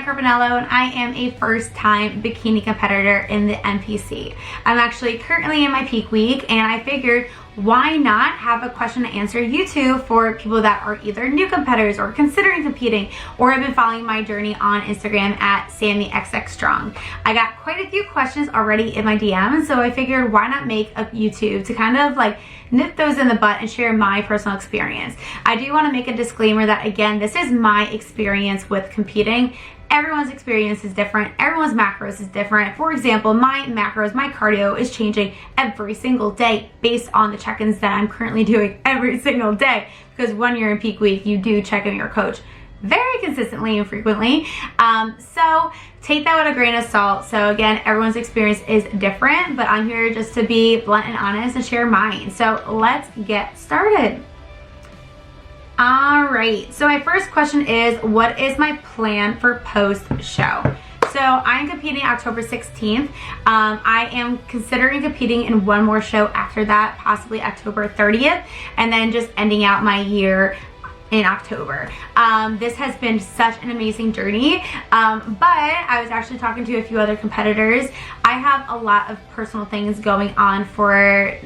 Carpinello and I am a first-time bikini competitor in the NPC. I'm actually currently in my peak week, and I figured why not have a question and answer YouTube for people that are either new competitors or considering competing or have been following my journey on Instagram at sammyxxstrong. I got quite a few questions already in my DMs, so I figured why not make a YouTube to kind of like nip those in the butt and share my personal experience. I do want to make a disclaimer that, again, this is my experience with competing. Everyone's experience is different. Everyone's macros is different. For example, my macros, my cardio is changing every single day based on the check-ins that I'm currently doing every single day, because when you're in peak week, you do check in your coach very consistently and frequently. So take that with a grain of salt. So again, everyone's experience is different, but I'm here just to be blunt and honest and share mine. So let's get started. Alright, so my first question is, what is my plan for post-show? So I'm competing October 16th. I am considering competing in one more show after that, possibly October 30th, and then just ending out my year in October. This has been such an amazing journey, but I was actually talking to a few other competitors. I have a lot of personal things going on for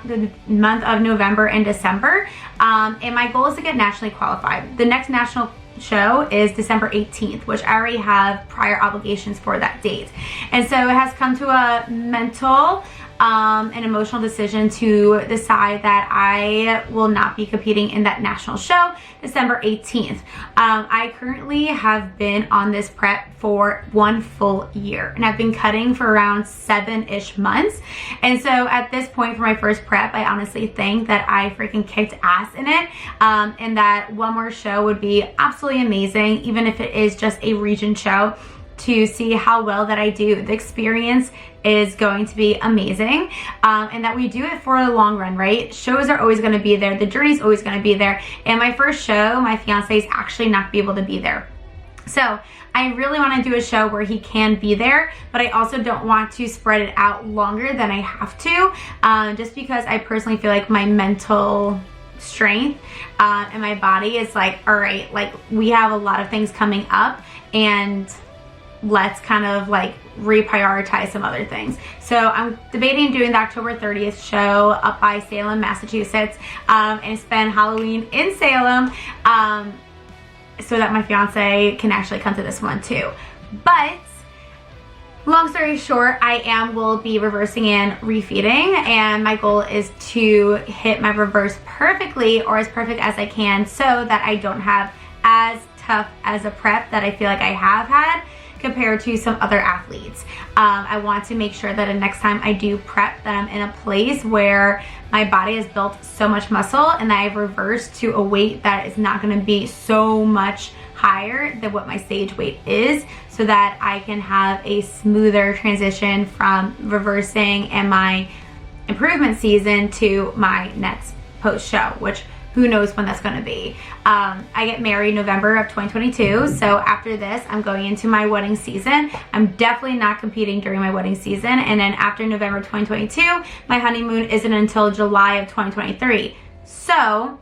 the month of November and December, and my goal is to get nationally qualified. The next national show is December 18th, which I already have prior obligations for that date, and so it has come to a mental an emotional decision to decide that I will not be competing in that national show December 18th. I currently have been on this prep for 1 full year, and I've been cutting for around 7-ish months. And so at this point for my first prep, I honestly think that I freaking kicked ass in it, and that one more show would be absolutely amazing, even if it is just a region show, to see how well that I do. The experience is going to be amazing, and that we do it for the long run, right? Shows are always going to be there. The journey is always going to be there. And my first show, my fiance is actually not be able to be there. So I really want to do a show where he can be there, but I also don't want to spread it out longer than I have to, just because I personally feel like my mental strength and my body is like, all right, like we have a lot of things coming up, and let's kind of like reprioritize some other things. So I'm debating doing the October 30th show up by Salem, Massachusetts, and spend Halloween in Salem, so that my fiance can actually come to this one too. But long story short, I will be reversing and refeeding, and my goal is to hit my reverse perfectly, or as perfect as I can, so that I don't have as tough as a prep that I feel like I have had compared to some other athletes. I want to make sure that the next time I do prep, that I'm in a place where my body has built so much muscle and that I've reversed to a weight that is not going to be so much higher than what my stage weight is, so that I can have a smoother transition from reversing and my improvement season to my next post show, which who knows when that's going to be. I get married November of 2022, so after this I'm going into my wedding season. I'm definitely not competing during my wedding season, and then after November 2022, my honeymoon isn't until July of 2023. So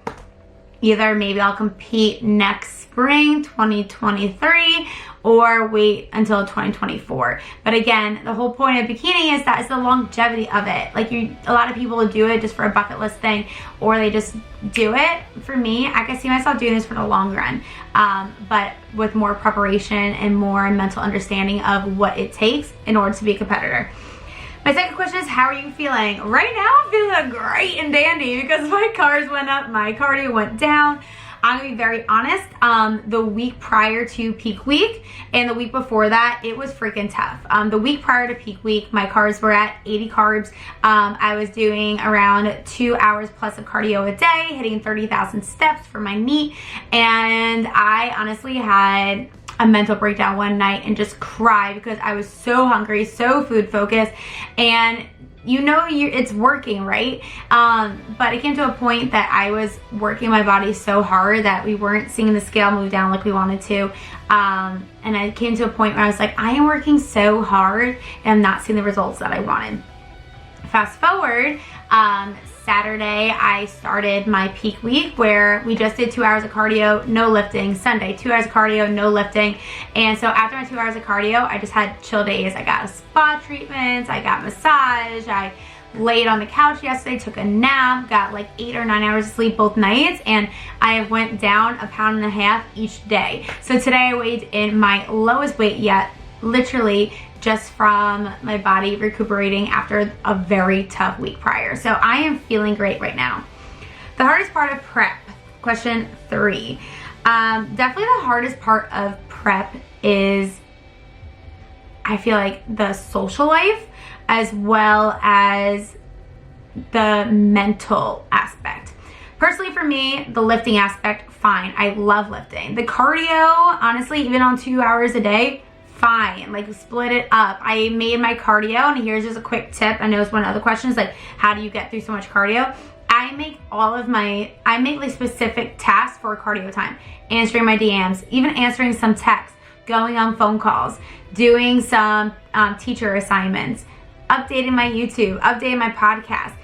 either maybe I'll compete next spring 2023 or wait until 2024. But again, the whole point of bikini is that it's the longevity of it. Like a lot of people do it just for a bucket list thing, or they just do it. For me, I can see myself doing this for the long run, but with more preparation and more mental understanding of what it takes in order to be a competitor. My second question is, how are you feeling? Right now, I'm feeling great and dandy because my carbs went up, my cardio went down. I'm gonna be very honest, the week prior to peak week and the week before that, it was freaking tough. The week prior to peak week, my carbs were at 80 carbs. I was doing around 2 hours plus of cardio a day, hitting 30,000 steps for my meet, and I honestly had a mental breakdown one night and just cried because I was so hungry, so food focused, and you know it's working, right? But it came to a point that I was working my body so hard that we weren't seeing the scale move down like we wanted to. And I came to a point where I was like, I am working so hard and I'm not seeing the results that I wanted. Fast forward, Saturday, I started my peak week where we just did 2 hours of cardio, no lifting. Sunday, 2 hours of cardio, no lifting. And so after my 2 hours of cardio, I just had chill days. I got a spa treatment, I got massage, I laid on the couch yesterday, took a nap, got like 8 or 9 hours of sleep both nights, and I went down 1.5 pounds each day. So today I weighed in my lowest weight yet, literally just from my body recuperating after a very tough week prior. So I am feeling great right now. The hardest part of prep, question 3. Definitely the hardest part of prep is, I feel like, the social life as well as the mental aspect. Personally for me, the lifting aspect, fine. I love lifting. The cardio, honestly, even on 2 hours a day, fine. Like, split it up. I made my cardio, and here's just a quick tip. I know it's one of the other questions, like, how do you get through so much cardio? I make like specific tasks for cardio time. Answering my DMs, even answering some texts, going on phone calls, doing some teacher assignments, updating my YouTube, updating my podcast,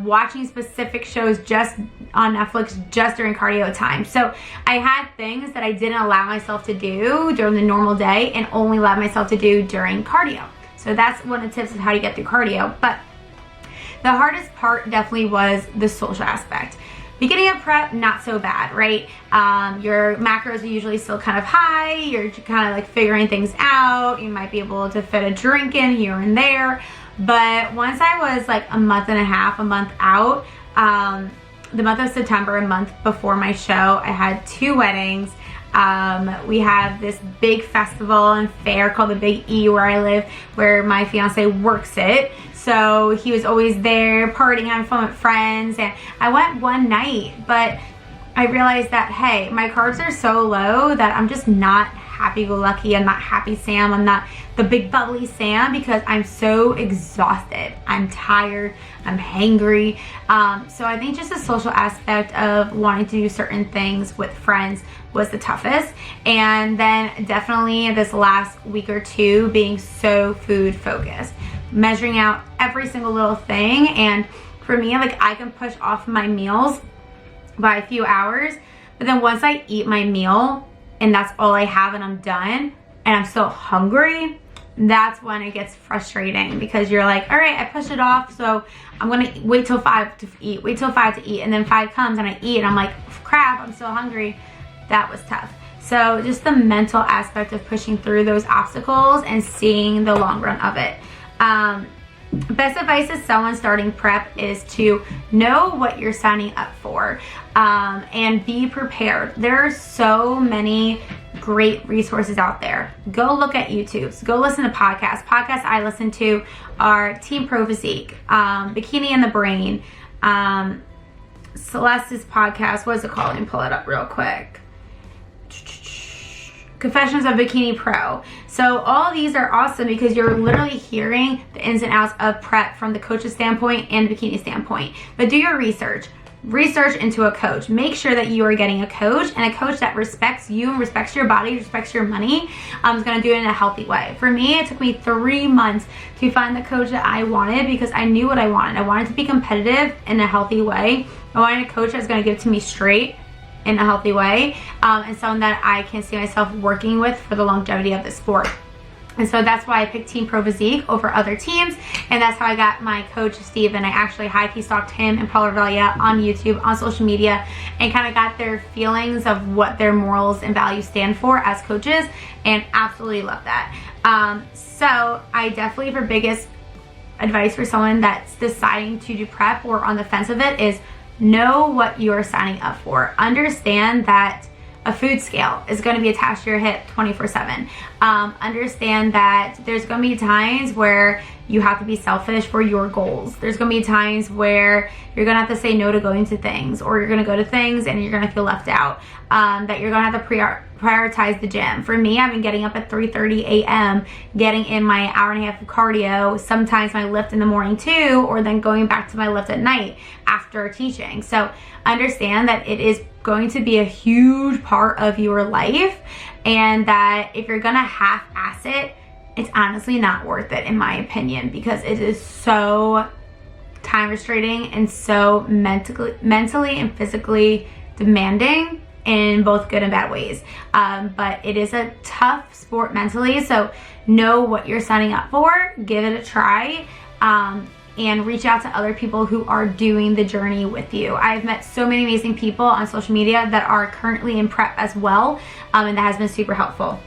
watching specific shows just on Netflix just during cardio time. So I had things that I didn't allow myself to do during the normal day and only allowed myself to do during cardio. So that's one of the tips of how to get through cardio. But the hardest part definitely was the social aspect. Beginning of prep, not so bad, right? Your macros are usually still kind of high. You're kind of like figuring things out. You might be able to fit a drink in here and there. But once I was like 1.5 months, a month out, the month of September, a month before my show, I had 2 weddings. We have this big festival and fair called the Big E where I live, where my fiance works it. So he was always there partying, having fun with friends. And I went one night, but I realized that, hey, my carbs are so low that I'm just not happy-go-lucky. I'm not happy Sam. I'm not the big bubbly Sam because I'm so exhausted. I'm tired. I'm hangry. So I think just the social aspect of wanting to do certain things with friends was the toughest. And then definitely this last week or 2 being so food focused, measuring out every single little thing. And for me, like, I can push off my meals by a few hours, but then once I eat my meal and that's all I have and I'm done and I'm still hungry, that's when it gets frustrating because you're like, all right, I pushed it off, so I'm gonna wait till 5 to eat, and then 5 comes and I eat and I'm like, crap, I'm still hungry. That was tough. So just the mental aspect of pushing through those obstacles and seeing the long run of it. Best advice to someone starting prep is to know what you're signing up for, and be prepared. There are so many great resources out there. Go look at YouTube. Go listen to podcasts. Podcasts I listen to are Team Pro Physique, Bikini and the Brain, Celeste's podcast. What is it called? Let me pull it up real quick. Confessions of Bikini Pro. So all these are awesome because you're literally hearing the ins and outs of prep from the coach's standpoint and bikini standpoint. But do your research. Research into a coach. Make sure that you are getting a coach, and a coach that respects you and respects your body, respects your money, is going to do it in a healthy way. For me, it took me 3 months to find the coach that I wanted because I knew what I wanted. I wanted to be competitive in a healthy way. I wanted a coach that was going to give it to me straight in a healthy way, and someone that I can see myself working with for the longevity of the sport. And so that's why I picked Team Pro Physique over other teams, and that's how I got my coach, Steve, and I actually high-key stalked him and Paul Revelia on YouTube, on social media, and kind of got their feelings of what their morals and values stand for as coaches, and absolutely love that. So I definitely, for biggest advice for someone that's deciding to do prep or on the fence of it, is know what you're signing up for. Understand that a food scale is going to be attached to your hip 24/7. Understand that there's going to be times where you have to be selfish for your goals. There's going to be times where you're going to have to say no to going to things, or you're going to go to things and you're going to feel left out. That you're going to have to prioritize the gym. For me, I've been getting up at 3:30 a.m., getting in my hour and a half of cardio, sometimes my lift in the morning too, or then going back to my lift at night after teaching. So understand that it is going to be a huge part of your life, and that if you're gonna half-ass it, it's honestly not worth it, in my opinion, because it is so time restraining and so mentally and physically demanding in both good and bad ways. But it is a tough sport mentally, so know what you're signing up for, give it a try, and reach out to other people who are doing the journey with you. I've met so many amazing people on social media that are currently in prep as well, and that has been super helpful.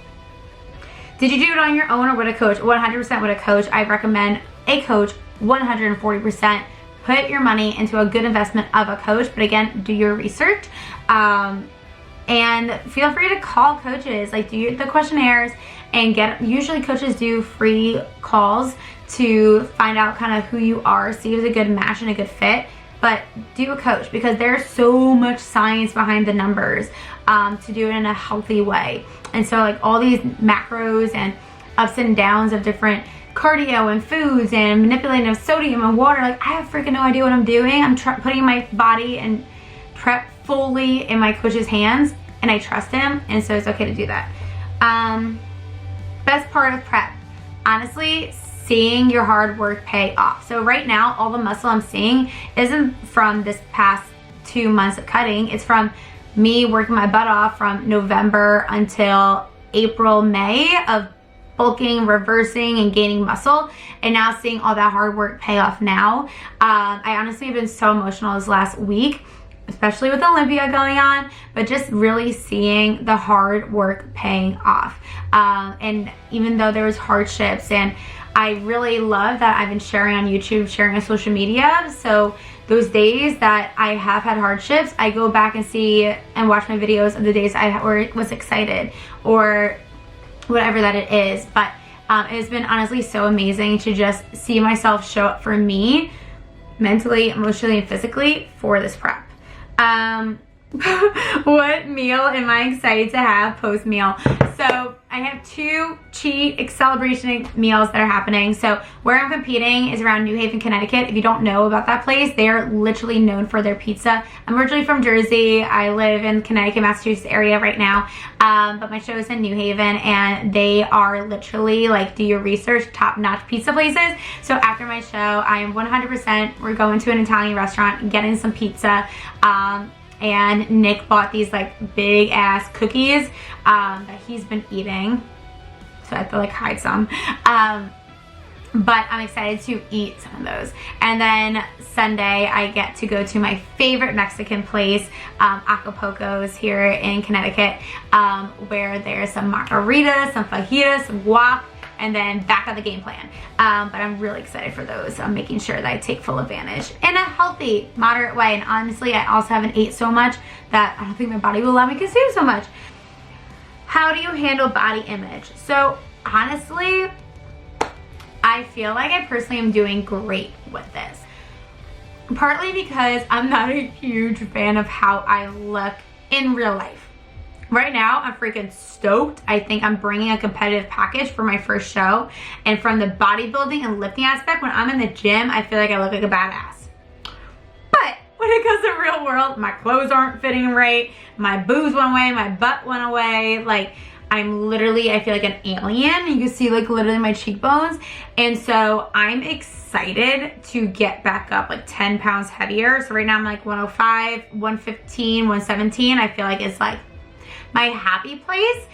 Did you do it on your own or with a coach? 100% with a coach. I recommend a coach 140%. Put your money into a good investment of a coach, but again, do your research. And feel free to call coaches, like do the questionnaires and usually coaches do free calls to find out kind of who you are, see if it's a good match and a good fit. But do a coach because there's so much science behind the numbers to do it in a healthy way. And so like all these macros and ups and downs of different cardio and foods and manipulating of sodium and water, like I have freaking no idea what I'm doing. I'm putting my body and prep fully in my coach's hands, and I trust him, and so it's okay to do that. Best part of prep, honestly, seeing your hard work pay off. So right now, all the muscle I'm seeing isn't from this past 2 months of cutting. It's from me working my butt off from November until April, May of bulking, reversing, and gaining muscle, and now seeing all that hard work pay off now. I honestly have been so emotional this last week, especially with Olympia going on, but just really seeing the hard work paying off. And even though there was hardships, and I really love that I've been sharing on YouTube, sharing on social media, so those days that I have had hardships, I go back and see and watch my videos of the days I was excited or whatever that it is. But it's been honestly so amazing to just see myself show up for me mentally, emotionally, and physically for this prep. What meal am I excited to have post meal? So I have 2 cheat celebration meals that are happening. So where I'm competing is around New Haven, Connecticut. If you don't know about that place, they are literally known for their pizza. I'm originally from Jersey. I live in Connecticut, Massachusetts area right now. But my show is in New Haven, and they are literally, like, do your research, top-notch pizza places. So after my show, I am 100%, we're going to an Italian restaurant, getting some pizza. And Nick bought these like big ass cookies that he's been eating, so I have to like hide some, but I'm excited to eat some of those. And then Sunday I get to go to my favorite Mexican place, Acapulco's here in Connecticut, where there's some margaritas, some fajitas, some guac, and then back on the game plan. But I'm really excited for those. I'm making sure that I take full advantage in a healthy, moderate way. And honestly, I also haven't ate so much that I don't think my body will allow me to consume so much. How do you handle body image? So honestly, I feel like I personally am doing great with this. Partly because I'm not a huge fan of how I look in real life. Right now, I'm freaking stoked. I think I'm bringing a competitive package for my first show. And from the bodybuilding and lifting aspect, when I'm in the gym, I feel like I look like a badass. But when it comes to real world, my clothes aren't fitting right. My boobs went away, my butt went away. Like, I'm literally, I feel like an alien. You can see like literally my cheekbones. And so I'm excited to get back up like 10 pounds heavier. So right now I'm like 105, 115, 117. I feel like it's like my happy place,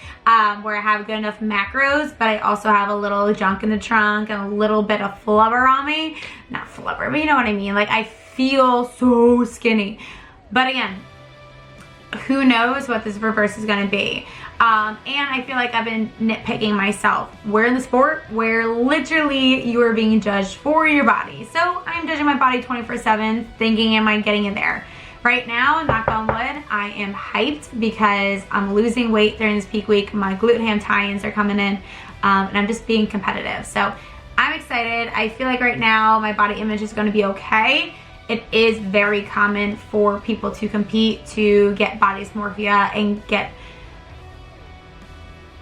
where I have good enough macros, but I also have a little junk in the trunk and a little bit of flubber on me. Not flubber, but you know what I mean. Like, I feel so skinny. But again, who knows what this reverse is gonna be. And I feel like I've been nitpicking myself. We're in the sport where literally you are being judged for your body. So I'm judging my body 24/7, thinking, am I getting in there? Right now, knock on wood, I am hyped because I'm losing weight during this peak week. My glute ham tie-ins are coming in, and I'm just being competitive. So I'm excited. I feel like right now my body image is going to be okay. It is very common for people to compete, to get body dysmorphia and get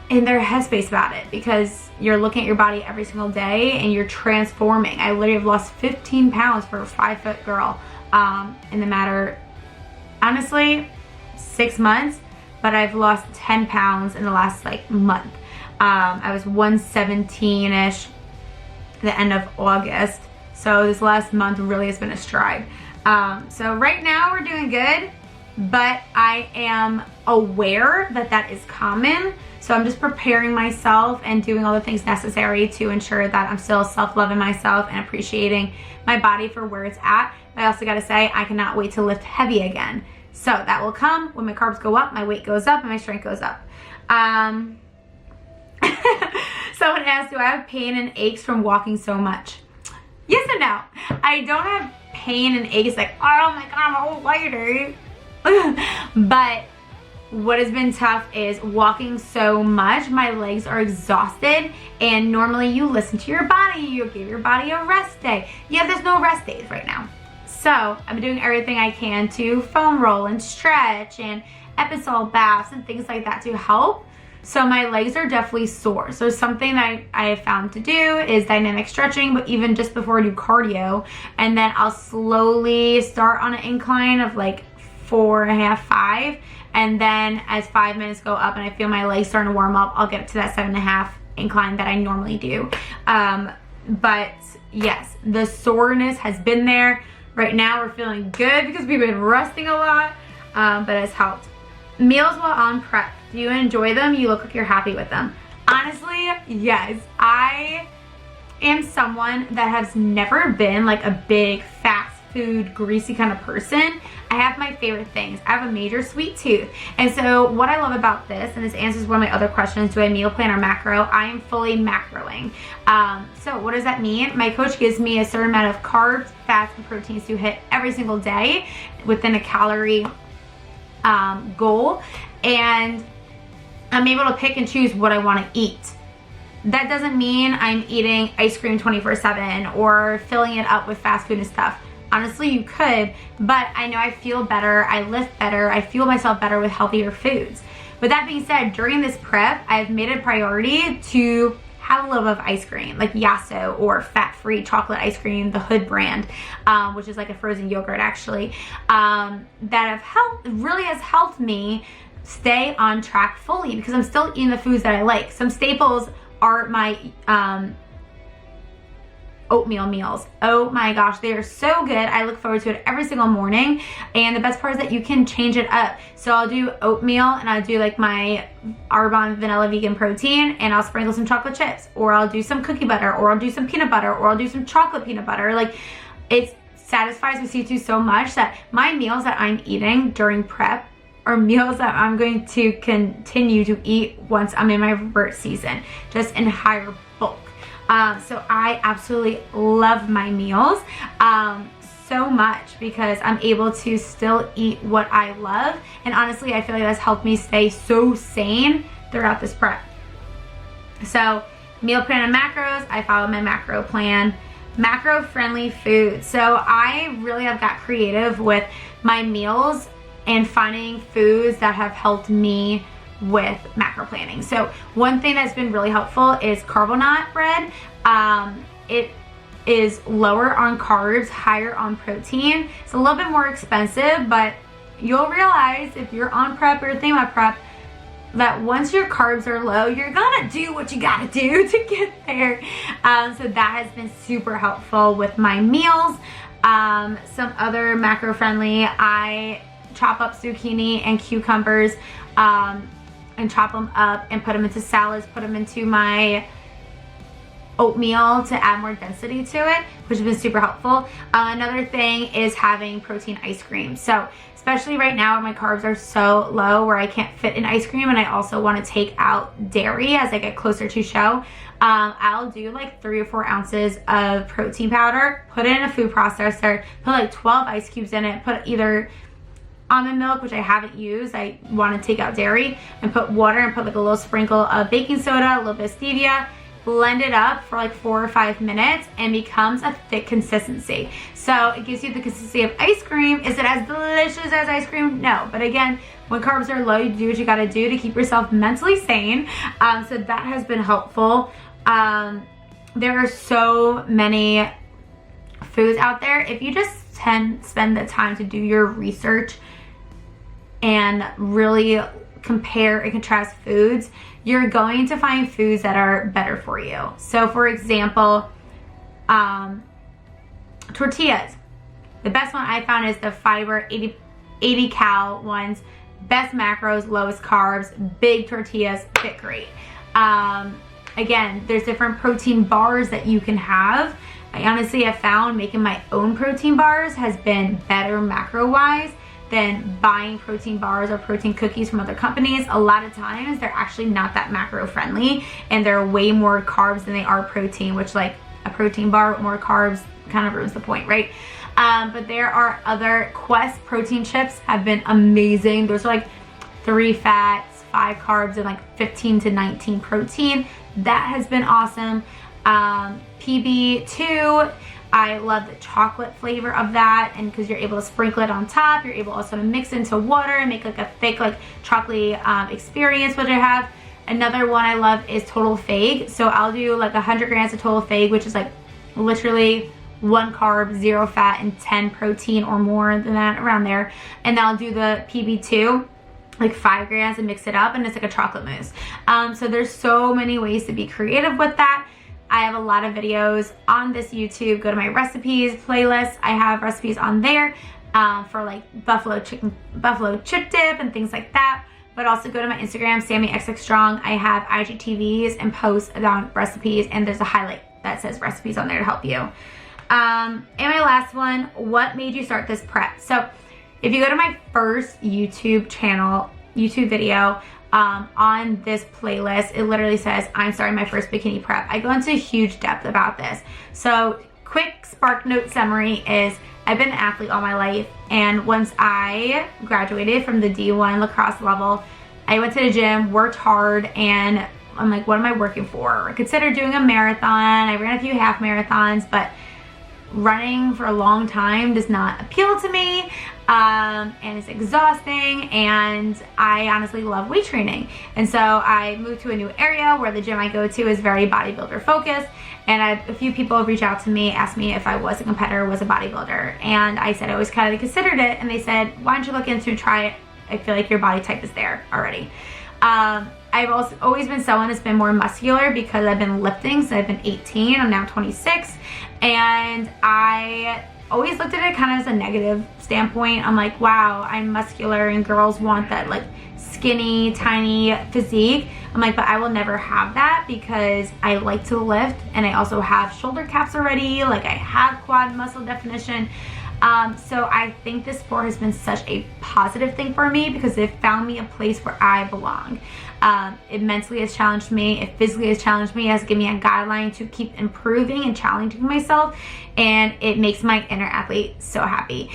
in their headspace about it, because you're looking at your body every single day and you're transforming. I literally have lost 15 pounds for a 5-foot girl in the matter, honestly, 6 months, but I've lost 10 pounds in the last like month. I was 117-ish the end of August, So this last month really has been a stride. So right now we're doing good, but I am aware that that is common. So I'm just preparing myself and doing all the things necessary to ensure that I'm still self-loving myself and appreciating my body for where it's at. But I also gotta say, I cannot wait to lift heavy again. So that will come when my carbs go up, my weight goes up, and my strength goes up. Someone asked, do I have pain and aches from walking so much? Yes and no. I don't have pain and aches like, oh my God, my whole lighter. But what has been tough is walking so much, my legs are exhausted, and normally you listen to your body, you give your body a rest day. Yeah, there's no rest days right now. So I'm doing everything I can to foam roll and stretch and Epsom baths and things like that to help. So my legs are definitely sore. So something that I have found to do is dynamic stretching, but even just before I do cardio, and then I'll slowly start on an incline of like 4.5, 5, and then as 5 minutes go up and I feel my legs starting to warm up, I'll get to that 7.5 incline that I normally do. But yes, the soreness has been there. Right now we're feeling good because we've been resting a lot, but it's helped. Meals while on prep. Do you enjoy them? You look like you're happy with them. Honestly, yes. I am someone that has never been like a big fast food, greasy kind of person. I have my favorite things. I have a major sweet tooth. And so what I love about this, and this answers one of my other questions, do I meal plan or macro? I am fully macroing. So what does that mean? My coach gives me a certain amount of carbs, fats, and proteins to hit every single day within a calorie goal, and I'm able to pick and choose what I want to eat. That doesn't mean I'm eating ice cream 24/7 or filling it up with fast food and stuff. Honestly, you could, but I know I feel better, I lift better, I fuel myself better with healthier foods. With that being said, during this prep, I've made it a priority to have a little bit of ice cream, like Yaxo or fat-free chocolate ice cream, the Hood brand, which is like a frozen yogurt actually, that really has helped me stay on track fully because I'm still eating the foods that I like. Some staples are my oatmeal meals. Oh my gosh, they are so good. I look forward to it every single morning, and the best part is that you can change it up. So I'll do oatmeal and I'll do like my Arbonne vanilla vegan protein, and I'll sprinkle some chocolate chips, or I'll do some cookie butter, or I'll do some peanut butter, or I'll do some chocolate peanut butter. Like, it satisfies my sweet tooth so much that my meals that I'm eating during prep are meals that I'm going to continue to eat once I'm in my revert season, just in higher bulk. So I absolutely love my meals so much because I'm able to still eat what I love, and honestly I feel like that's helped me stay so sane throughout this prep. So meal plan and macros, I follow my macro plan. Macro friendly food. So I really have got creative with my meals and finding foods that have helped me with macro planning. So one thing that's been really helpful is carbonate bread. It is lower on carbs, higher on protein. It's a little bit more expensive, but you'll realize if you're on prep or thinking about prep that once your carbs are low, you're gonna do what you gotta do to get there. So that has been super helpful with my meals. Some other macro friendly, I chop up zucchini and cucumbers and chop them up and put them into salads, put them into my oatmeal to add more density to it, which has been super helpful. Another thing is having protein ice cream. So especially right now my carbs are so low where I can't fit in ice cream, and I also want to take out dairy as I get closer to show. I'll do like 3 or 4 ounces of protein powder, put it in a food processor, put like 12 ice cubes in it, put either almond milk, which I haven't used, I want to take out dairy, and put water and put like a little sprinkle of baking soda, a little bit of stevia, blend it up for like 4 or 5 minutes, and becomes a thick consistency. So it gives you the consistency of ice cream. Is it as delicious as ice cream? No, but again, when carbs are low, you do what you gotta do to keep yourself mentally sane. So that has been helpful. There are so many foods out there. If you just spend the time to do your research and really compare and contrast foods, you're going to find foods that are better for you. So for example, Tortillas. The best one I found is the fiber 80 cal ones. Best macros, lowest carbs, big tortillas, fit great. Again, there's different protein bars that you can have. I honestly have found making my own protein bars has been better macro-wise than buying protein bars or protein cookies from other companies. A lot of times they're actually not that macro friendly and they're way more carbs than they are protein, which like a protein bar with more carbs kind of ruins the point, right? But there are other Quest protein chips have been amazing. Those are like 3 fats, 5 carbs, and like 15 to 19 protein. That has been awesome. PB2, I love the chocolate flavor of that, and because you're able to sprinkle it on top, you're able also to mix into water and make like a thick like chocolatey experience, which I have. Another one I love is Total Fag. So I'll do like 100 grams of Total Fag, which is like literally 1 carb, 0 fat, and 10 protein or more than that, around there. And then I'll do the PB2, like 5 grams, and mix it up, and it's like a chocolate mousse. So there's so many ways to be creative with that. I have a lot of videos on this YouTube. Go to my recipes playlist. I have recipes on there for like buffalo chip dip and things like that. But also go to my Instagram, sammyxxstrong. I have IGTVs and posts about recipes, and there's a highlight that says recipes on there to help you. And my last one, what made you start this prep? So if you go to my first YouTube video, on this playlist, it literally says, I'm starting my first bikini prep. I go into huge depth about this. So quick spark note summary is, I've been an athlete all my life, and once I graduated from the D1 lacrosse level, I went to the gym, worked hard, and I'm like, what am I working for? I considered doing a marathon. I ran a few half marathons, but running for a long time does not appeal to me, and it's exhausting, and I honestly love weight training. And so I moved to a new area where the gym I go to is very bodybuilder focused, and a few people reached out to me, asked me if I was a competitor, was a bodybuilder, and I said I always kind of considered it, and they said, why don't you look into and try it? I feel like your body type is there already. I've also always been someone that's been more muscular because I've been lifting since I've been 18. I'm now 26, and I always looked at it kind of as a negative standpoint. I'm like, wow, I'm muscular and girls want that like skinny, tiny physique. I'm like, but I will never have that because I like to lift, and I also have shoulder caps already. Like, I have quad muscle definition. So I think this sport has been such a positive thing for me because it found me a place where I belong. It mentally has challenged me. It physically has challenged me. It has given me a guideline to keep improving and challenging myself. And it makes my inner athlete so happy.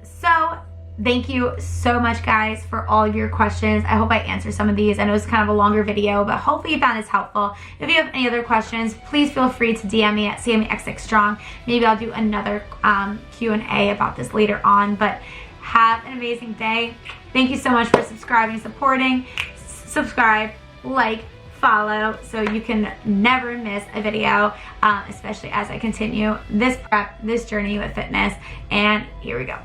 So thank you so much, guys, for all of your questions. I hope I answered some of these. I know it's kind of a longer video, but hopefully you found this helpful. If you have any other questions, please feel free to DM me at sammyxxstrong. Maybe I'll do another Q&A about this later on, but have an amazing day. Thank you so much for subscribing, supporting. Subscribe, like, follow, so you can never miss a video, especially as I continue this prep, this journey with fitness. And here we go.